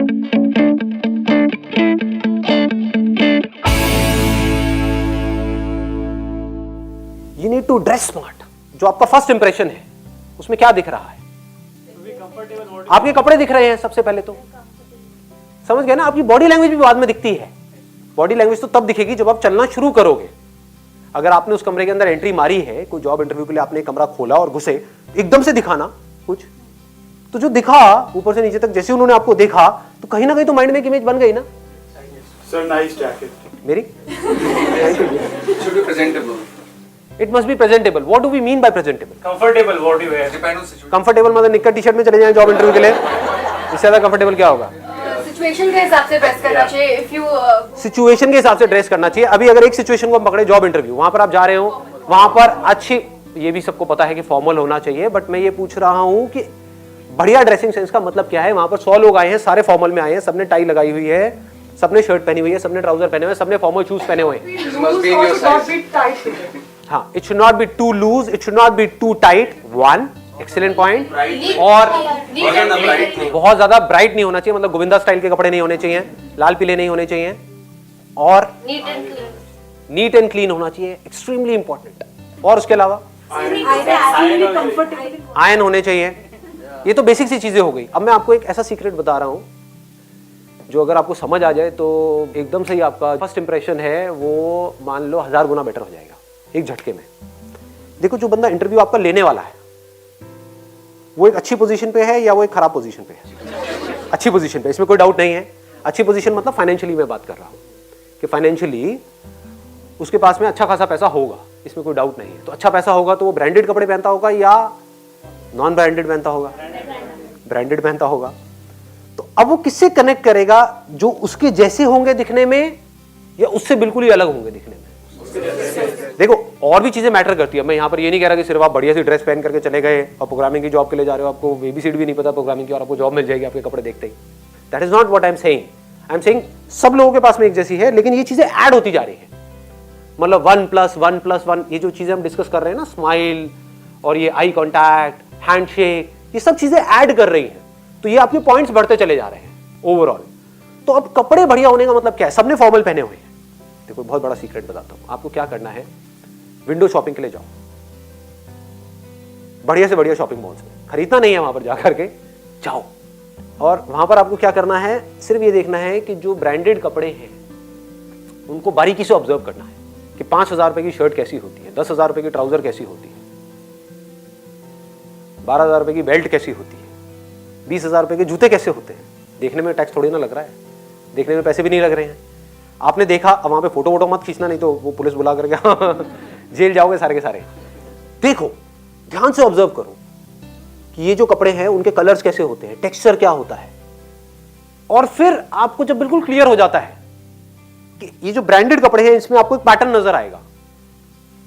You need to dress smart. जो आपका first impression है उसमें क्या दिख रहा है? आपके कपड़े दिख रहे हैं सबसे पहले तो, समझ गए ना? आपकी बॉडी लैंग्वेज भी बाद में दिखती है। बॉडी लैंग्वेज तो तब दिखेगी जब आप चलना शुरू करोगे। अगर आपने उस कमरे के अंदर एंट्री मारी है, कोई जॉब इंटरव्यू के लिए आपने कमरा खोला और घुसे, एकदम से दिखाना कुछ तो जो दिखा ऊपर से नीचे तक, जैसे उन्होंने आपको देखा तो कहीं ना कहीं तो माइंड में एक इमेज बन गई ना। सर नाइस जैकेट मेरी Should be presentable. It must be presentable. What do we mean by presentable? Comfortable what you wear. Depend on situation. Comfortable मतलब निक्कर टी शर्ट में चले जाएं जॉब इंटरव्यू के लिए, इससे ज्यादा कंफर्टेबल क्या होगा? सिचुएशन के हिसाब से ड्रेस करना चाहिए। इफ यू सिचुएशन के हिसाब से ड्रेस करना चाहिए। अभी अगर एक सिचुएशन को हम पकड़े, जॉब इंटरव्यू, वहां पर आप जा रहे हो, वहां पर अच्छी, ये भी सबको पता है कि फॉर्मल होना चाहिए, बट मैं ये पूछ रहा हूं कि बढ़िया ड्रेसिंग सेंस का मतलब क्या है? वहां पर 100 लोग आए हैं, सारे फॉर्मल में आए हैं, सबने टाई लगाई हुई है, सबने शर्ट पहनी हुई है, सबने ट्राउजर पहने हुए हैं, सबने फॉर्मल शूज पहने हुए हैं। This must be in your size. हाँ, it should not be too loose, it should not be too tight. One excellent point. और बहुत ज्यादा ब्राइट नहीं होना चाहिए, मतलब गोविंदा स्टाइल के कपड़े नहीं होने चाहिए, लाल पीले नहीं होने चाहिए, और नीट एंड क्लीन होना चाहिए, एक्सट्रीमली इंपॉर्टेंट। और उसके अलावा आयन होने चाहिए। ये तो बेसिक सी चीजें हो गई। अब मैं आपको एक ऐसा सीक्रेट बता रहा हूं जो अगर आपको समझ आ जाए तो एकदम से ही आपका फर्स्ट इंप्रेशन है वो मान लो 1000 गुना बेटर हो जाएगा एक झटके में। देखो, जो बंदा इंटरव्यू आपका लेने वाला है वो एक अच्छी पोजीशन पे है या वो एक खराब पोजीशन पे है? अच्छी पोजीशन पे, इसमें कोई डाउट नहीं है। अच्छी पोजीशन मतलब फाइनेंशियली मैं बात कर रहा हूं कि फाइनेंशियली उसके पास में अच्छा खासा पैसा होगा, इसमें कोई डाउट नहीं है। तो अच्छा पैसा होगा तो वो ब्रांडेड कपड़े पहनता होगा या नॉन ब्रांडेड पहनता होगा? ब्रांडेड पहनता होगा। तो अब वो किससे कनेक्ट करेगा? जो उसके जैसे होंगे दिखने में या उससे बिल्कुल ही अलग होंगे दिखने में? देखो, और भी चीजें मैटर करती है। मैं यहाँ पर ये नहीं कह रहा कि सिर्फ आप बढ़िया सी ड्रेस पहन करके चले गए और प्रोग्रामिंग की जॉब के लिए जा रहे हो, आपको एबीसीडी भी नहीं पता प्रोग्रामिंग की और आपको जॉब मिल जाएगी आपके कपड़े देखते ही। That is not what I am saying. I am saying सब लोगों के पास में एक जैसी है, लेकिन ये चीजें ऐड होती जा रही है। मतलब 1+1+1 ये जो चीजें हम डिस्कस कर रहे हैं ना, स्माइल और ये आई कॉन्टैक्ट, हैंडशेक, ये सब चीजें ऐड कर रही हैं, तो ये आपके पॉइंट्स बढ़ते चले जा रहे हैं ओवरऑल। तो अब कपड़े बढ़िया होने का मतलब क्या है? सबने फॉर्मल पहने हुए हैं। देखो, बहुत बड़ा सीक्रेट बताता हूं आपको। क्या करना है, विंडो शॉपिंग के लिए जाओ, बढ़िया से बढ़िया शॉपिंग मॉल्स में। खरीदना नहीं है, वहां पर जाकर के जाओ, और वहां पर आपको क्या करना है, सिर्फ ये देखना है कि जो ब्रांडेड कपड़े हैं उनको बारीकी से ऑब्जर्व करना है कि 5000 रुपए की शर्ट कैसी होती है, 10,000 रुपए की ट्राउजर कैसी होती है, 12,000 रुपए की बेल्ट कैसी होती है, 20,000 रुपए के जूते कैसे होते हैं। देखने में टैक्स थोड़ी ना लग रहा है, देखने में पैसे भी नहीं लग रहे हैं। आपने देखा, अब वहां पे फोटो वोटो मत खींचना, नहीं तो वो पुलिस बुला करके जेल जाओगे सारे के सारे। देखो, ध्यान से ऑब्जर्व करो कि ये जो कपड़े हैं उनके कलर्स कैसे होते हैं, टेक्सचर क्या होता है। और फिर आपको जब बिल्कुल क्लियर हो जाता है कि ये जो ब्रांडेड कपड़े हैं इसमें आपको एक पैटर्न नजर आएगा,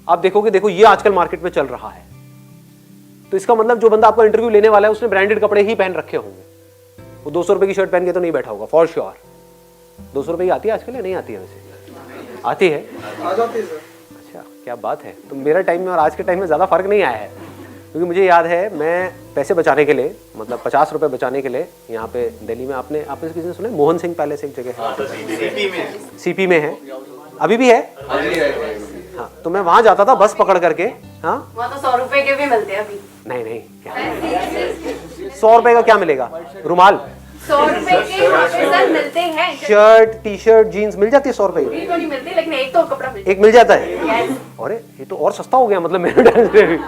आप देखोगे, देखो ये आजकल मार्केट में चल रहा है, तो इसका मतलब जो बंदा आपका इंटरव्यू लेने वाला है उसने ब्रांडेड कपड़े ही पहन रखे होंगे। वो 200 रुपए की शर्ट पहन के तो नहीं बैठा होगा फॉर श्योर। 200 रुपए की आती है आजकल या नहीं आती है? वैसे आती है, आ जाती है सर। अच्छा, क्या बात है। तो मेरा टाइम में और आज के टाइम में ज्यादा फर्क नहीं आया है, क्योंकि मुझे याद है मैं पैसे बचाने के लिए, मतलब 50 रुपए बचाने के लिए, यहाँ पे दिल्ली में आपने किसी ने सुना, मोहन सिंह पैलेस एक जगह है, सीपी में है, अभी भी है। हाँ, तो मैं वहां जाता था बस पकड़ करके। हाँ, वहाँ तो 100 रुपए के भी मिलते हैं अभी। नहीं, क्या 100 रुपए का क्या मिलेगा? रुमाल 100 रुपए के वहाँ पे सर मिलते हैं। शर्ट, टी शर्ट, जीन्स मिल जाती है 100 रुपए की? तो नहीं मिलती, लेकिन एक तो कपड़ा मिलता एक मिल जाता है। अरे ये तो और सस्ता हो गया, मतलब मेरे टाइम पे भी।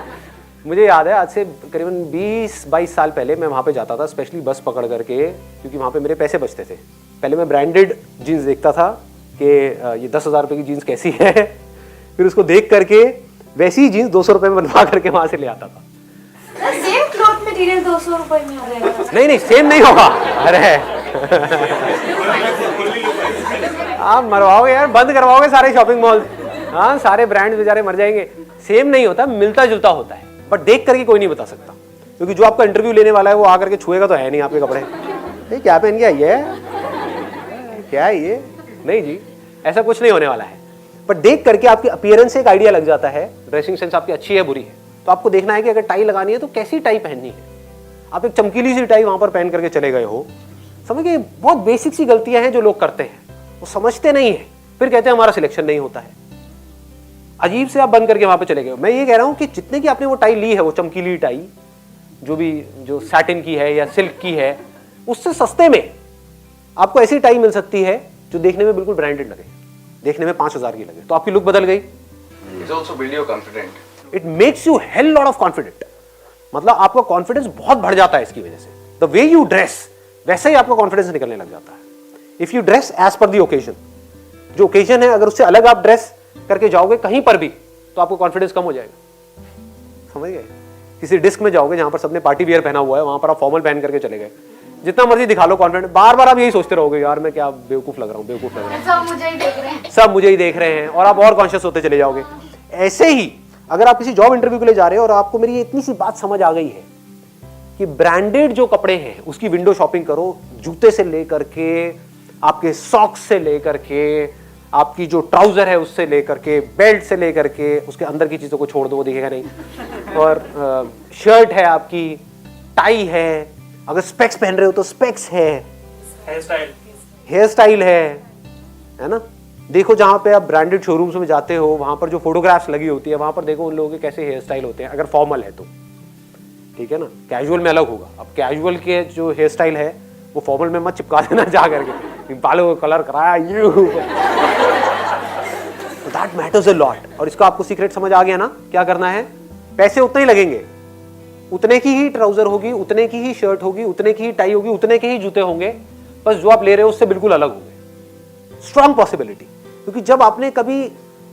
मुझे याद है आज से करीबन 20-22 साल पहले मैं वहाँ पे जाता था स्पेशली बस पकड़ करके, क्योंकि वहाँ पे मेरे पैसे बचते थे। पहले मैं ब्रांडेड जीन्स देखता था कि ये 10,000 रुपए की जीन्स कैसी है, फिर उसको देख करके वैसी ही जीन्स 200 रुपए में बनवा करके वहाँ से ले आता था। सेम क्लॉथ मटेरियल 200 रुपए में आ जाएगा। नहीं, सेम नहीं होगा। अरे आप मरवाओगे यार, बंद करवाओगे सारे शॉपिंग मॉल। हाँ, सारे ब्रांड्स बेचारे मर जाएंगे। सेम नहीं होता, मिलता जुलता होता है, बट देख करके कोई नहीं बता सकता, क्योंकि जो आपका इंटरव्यू लेने वाला है वो आकर के छुएगा तो है नहीं आपके कपड़े। ये क्या पहन के आई है, क्या है ये? नहीं जी, ऐसा कुछ नहीं होने वाला है। बट देख करके आपकी अपीयरेंस से एक आइडिया लग जाता है, ड्रेसिंग सेंस आपकी अच्छी है बुरी है। तो आपको देखना है कि अगर टाई लगानी है तो कैसी टाई पहननी है। आप एक चमकीली सी टाई वहां पर पहन करके चले गए हो समझ गए? बहुत बेसिक सी गलतियां हैं जो लोग करते हैं, वो समझते नहीं है, फिर कहते हैं हमारा सिलेक्शन नहीं होता है। अजीब से आप बंद करके वहां पे चले गए। मैं ये कह रहा हूं कि जितने की आपने वो टाई ली है, वो चमकीली टाई जो सैटिन की है या सिल्क की है, उससे सस्ते में आपको ऐसी टाई मिल सकती है जो देखने में बिल्कुल ब्रांडेड लगे, देखने में 5000 की लगे, तो आपकी लुक बदल गई। It's also build you confident. It makes you hell lot of confident, मतलब आपका कॉन्फिडेंस बहुत बढ़ जाता है इसकी वजह से। द वे यू ड्रेस, वैसे ही आपका कॉन्फिडेंस निकलने लग जाता है। If you dress as per the occasion, जो ओकेजन है अगर उससे अलग आप ड्रेस करके जाओगे कहीं पर भी, तो आपको कॉन्फिडेंस कम हो जाएगा। समझ गए? किसी डिस्क में जाओगे जहां पर सबने पार्टी वियर पहना हुआ है, वहां पर आप फॉर्मल पहन करके चले गए, जितना मर्जी दिखा लो कॉन्फिडेंट, बार बार आप यही सोचते रहोगे यार मैं क्या बेवकूफ लग रहा हूँ, बेवकूफ लग रहा हूँ, सब मुझे ही देख रहे हैं। सब मुझे ही देख रहे हैं, और आप और कॉन्शियस होते चले जाओगे। ऐसे ही अगर आप किसी जॉब इंटरव्यू के लिए जा रहे हो और आपको मेरी इतनी सी बात समझ आ गई है कि ब्रांडेड जो कपड़े हैं उसकी विंडो शॉपिंग करो, जूते से लेकर के, आपके सॉक्स से लेकर के, आपकी जो ट्राउजर है उससे लेकर के, बेल्ट से लेकर के, उसके अंदर की चीजों को छोड़ दो, वो दिखेगा नहीं, और शर्ट है आपकी, टाई है, अगर स्पेक्स पहन रहे हो तो स्पेक्स है, हेयर स्टाइल है ना। देखो जहां पे आप ब्रांडेड शोरूम्स में जाते हो, वहां पर जो फोटोग्राफ्स लगी होती है, वहां पर देखो उन लोगों के कैसे हेयर स्टाइल होते हैं, अगर फॉर्मल है तो, ठीक है ना। कैजुअल में अलग होगा। अब कैजुअल के जो हेयर स्टाइल है वो फॉर्मल में मत चिपका देना जा करके, बालों को कलर कराया you, that matters a lot. और इसका आपको सीक्रेट समझ आ गया ना, क्या करना है? पैसे उतने ही लगेंगे, उतने की ही ट्राउजर होगी, उतने की ही शर्ट होगी, उतने की ही टाई होगी, उतने के ही जूते होंगे, बस जो आप ले रहे हो उससे बिल्कुल अलग होंगे। स्ट्रॉन्ग पॉसिबिलिटी, क्योंकि जब आपने कभी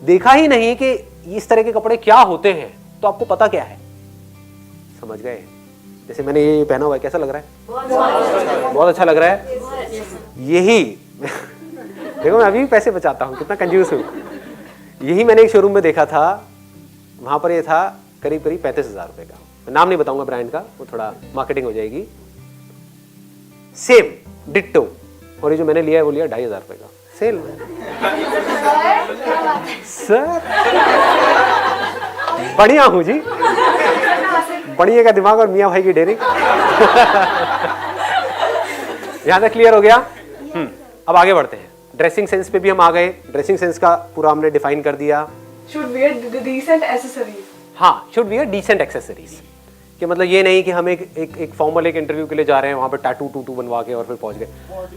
देखा ही नहीं कि इस तरह के कपड़े क्या होते हैं, तो आपको पता क्या है। समझ गए? जैसे मैंने ये पहना हुआ है, कैसा लग रहा है? बहुत अच्छा लग रहा है। यही देखो मैं अभी भी पैसे बचाता हूँ, कितना कंजूस हूँ। यही मैंने एक शोरूम में देखा था, वहां पर ये था करीब करीब 35,000 रुपए का। मैं नाम नहीं बताऊंगा ब्रांड का, वो थोड़ा मार्केटिंग हो जाएगी। सेम डिट्टो, और ये जो मैंने लिया है वो लिया 2,500 रुपए का, सेल में। सर बढ़िया हूं जी, बढ़िया का दिमाग और मियां भाई की डेयरिंग। यहां तक क्लियर हो गया? अब आगे बढ़ते हैं। ड्रेसिंग सेंस पे भी हम आ गए। ड्रेसिंग सेंस का पूरा हमने डिफाइन कर दिया। Should wear decent accessories. हाँ, शुड वियर डिसेंट एक्सेसरीज, कि मतलब ये नहीं कि हम एक फॉर्मल एक इंटरव्यू के लिए जा रहे हैं, वहाँ पे टैटू बनवा के और फिर पहुँच गए।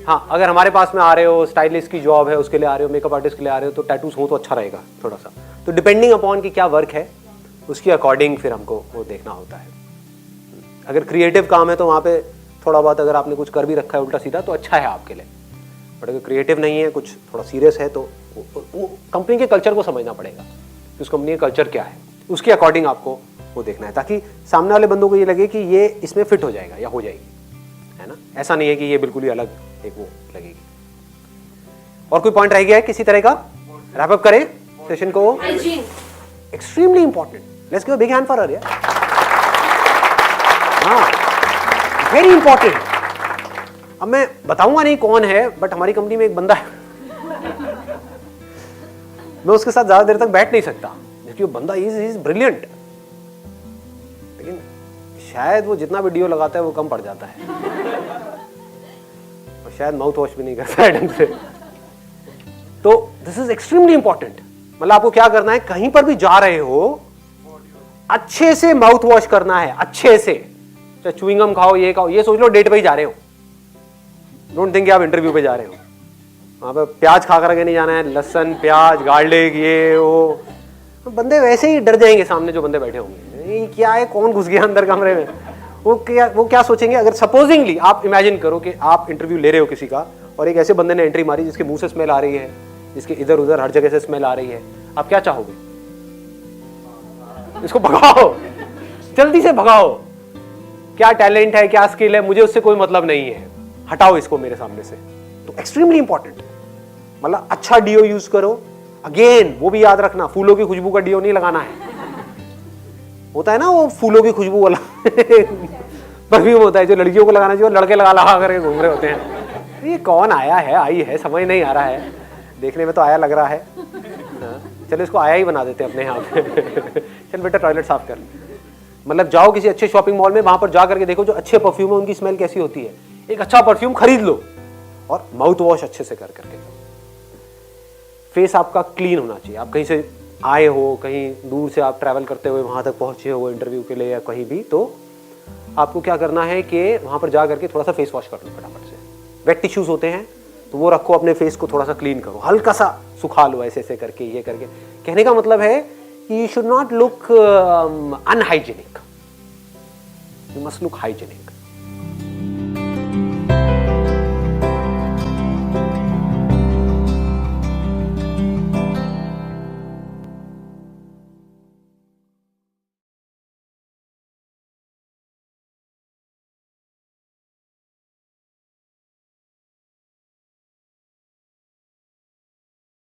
हाँ, अगर हमारे पास में आ रहे हो, स्टाइलिस्ट की जॉब है उसके लिए आ रहे हो, मेकअप आर्टिस्ट के लिए आ रहे हो, तो टैटूज हो तो अच्छा रहेगा थोड़ा सा। तो डिपेंडिंग अपॉन कि क्या वर्क है उसके अकॉर्डिंग फिर हमको वो देखना होता है। अगर क्रिएटिव काम है तो वहाँ पे थोड़ा बहुत अगर आपने कुछ कर भी रखा है उल्टा सीधा तो अच्छा है आपके लिए, बट अगर क्रिएटिव नहीं है, कुछ थोड़ा सीरियस है, तो वो कंपनी के कल्चर को समझना पड़ेगा कि उस कंपनी का कल्चर क्या है, उसके अकॉर्डिंग आपको वो देखना है, ताकि सामने वाले बंदों को ये लगे कि ये इसमें फिट हो जाएगा या हो जाएगी, है ना। ऐसा नहीं है कि ये बिल्कुल ही अलग एक वो लगेगी। और कोई पॉइंट रह गया है किसी तरह का? रैप अप करें सेशन को। Extremely important, let's give a big hand for her. हाँ, वेरी इंपॉर्टेंट। अब मैं बताऊंगा नहीं कौन है, बट हमारी कंपनी में एक बंदा है, मैं उसके साथ ज्यादा देर तक बैठ नहीं सकता, जबकि वो बंदा इज ब्रिलियंट, लेकिन शायद वो जितना वीडियो लगाता है वो कम पड़ जाता है, और शायद माउथ वॉश भी नहीं करता है ढंग से। तो दिस इज एक्सट्रीमली इंपॉर्टेंट। मतलब आपको क्या करना है, कहीं पर भी जा रहे हो अच्छे से माउथ वॉश करना है, अच्छे से। चाहे च्युइंगम खाओ, ये खाओ, ये सोच लो डेट पे ही जा रहे हो, डोंट थिंक आप इंटरव्यू पे जा रहे हो। वहां पे प्याज खा करके नहीं जाना है, लहसुन प्याज गार्लिक ये वो, तो बंदे वैसे ही डर जाएंगे सामने जो बंदे बैठे होंगे, ये क्या है, कौन घुस गया अंदर कमरे में। वो क्या सोचेंगे। अगर सपोजिंगली आप इमेजिन करो कि आप इंटरव्यू ले रहे हो किसी का, और एक ऐसे बंदे ने एंट्री मारी जिसके मुंह से स्मेल आ रही है, जिसके इधर उधर हर जगह से स्मेल आ रही है, आप क्या चाहोगे? इसको भगाओ, जल्दी से भगाओ। क्या टैलेंट है, क्या स्किल है, मुझे उससे कोई मतलब नहीं है, हटाओ इसको मेरे सामने से। तो एक्सट्रीमली इंपॉर्टेंट, मतलब अच्छा डीओ यूज करो। अगेन वो भी याद रखना, फूलों की खुशबू का डीओ नहीं लगाना है। होता है ना वो फूलों की खुशबू वाला परफ्यूम होता है जो लड़कियों को लगाना चाहिए, लड़के लगा करके घूम रहे होते हैं। ये कौन आया है, आई है, समझ नहीं आ रहा है, देखने में तो आया लग रहा है। चलो इसको आया ही बना देते हैं अपने यहाँ पे। चल बेटा टॉयलेट साफ कर। मतलब जाओ किसी अच्छे शॉपिंग मॉल में, वहां पर जा करके देखो जो अच्छे परफ्यूम है उनकी स्मेल कैसी होती है। एक अच्छा परफ्यूम खरीद लो और माउथ वॉश अच्छे से कर करके लो। फेस आपका क्लीन होना चाहिए। आप कहीं से आए हो, कहीं दूर से आप ट्रैवल करते हुए वहां तक पहुंचे हो इंटरव्यू के लिए या कहीं भी, तो आपको क्या करना है कि वहां पर जा करके थोड़ा सा फेस वॉश कर लो फटाफट से। वेट टिश्यूज होते हैं तो वो रखो, अपने फेस को थोड़ा सा क्लीन करो, हल्का सा सुखा लो ऐसे ऐसे करके, ये करके। कहने का मतलब है you should not look unhygienic, you must look hygienic.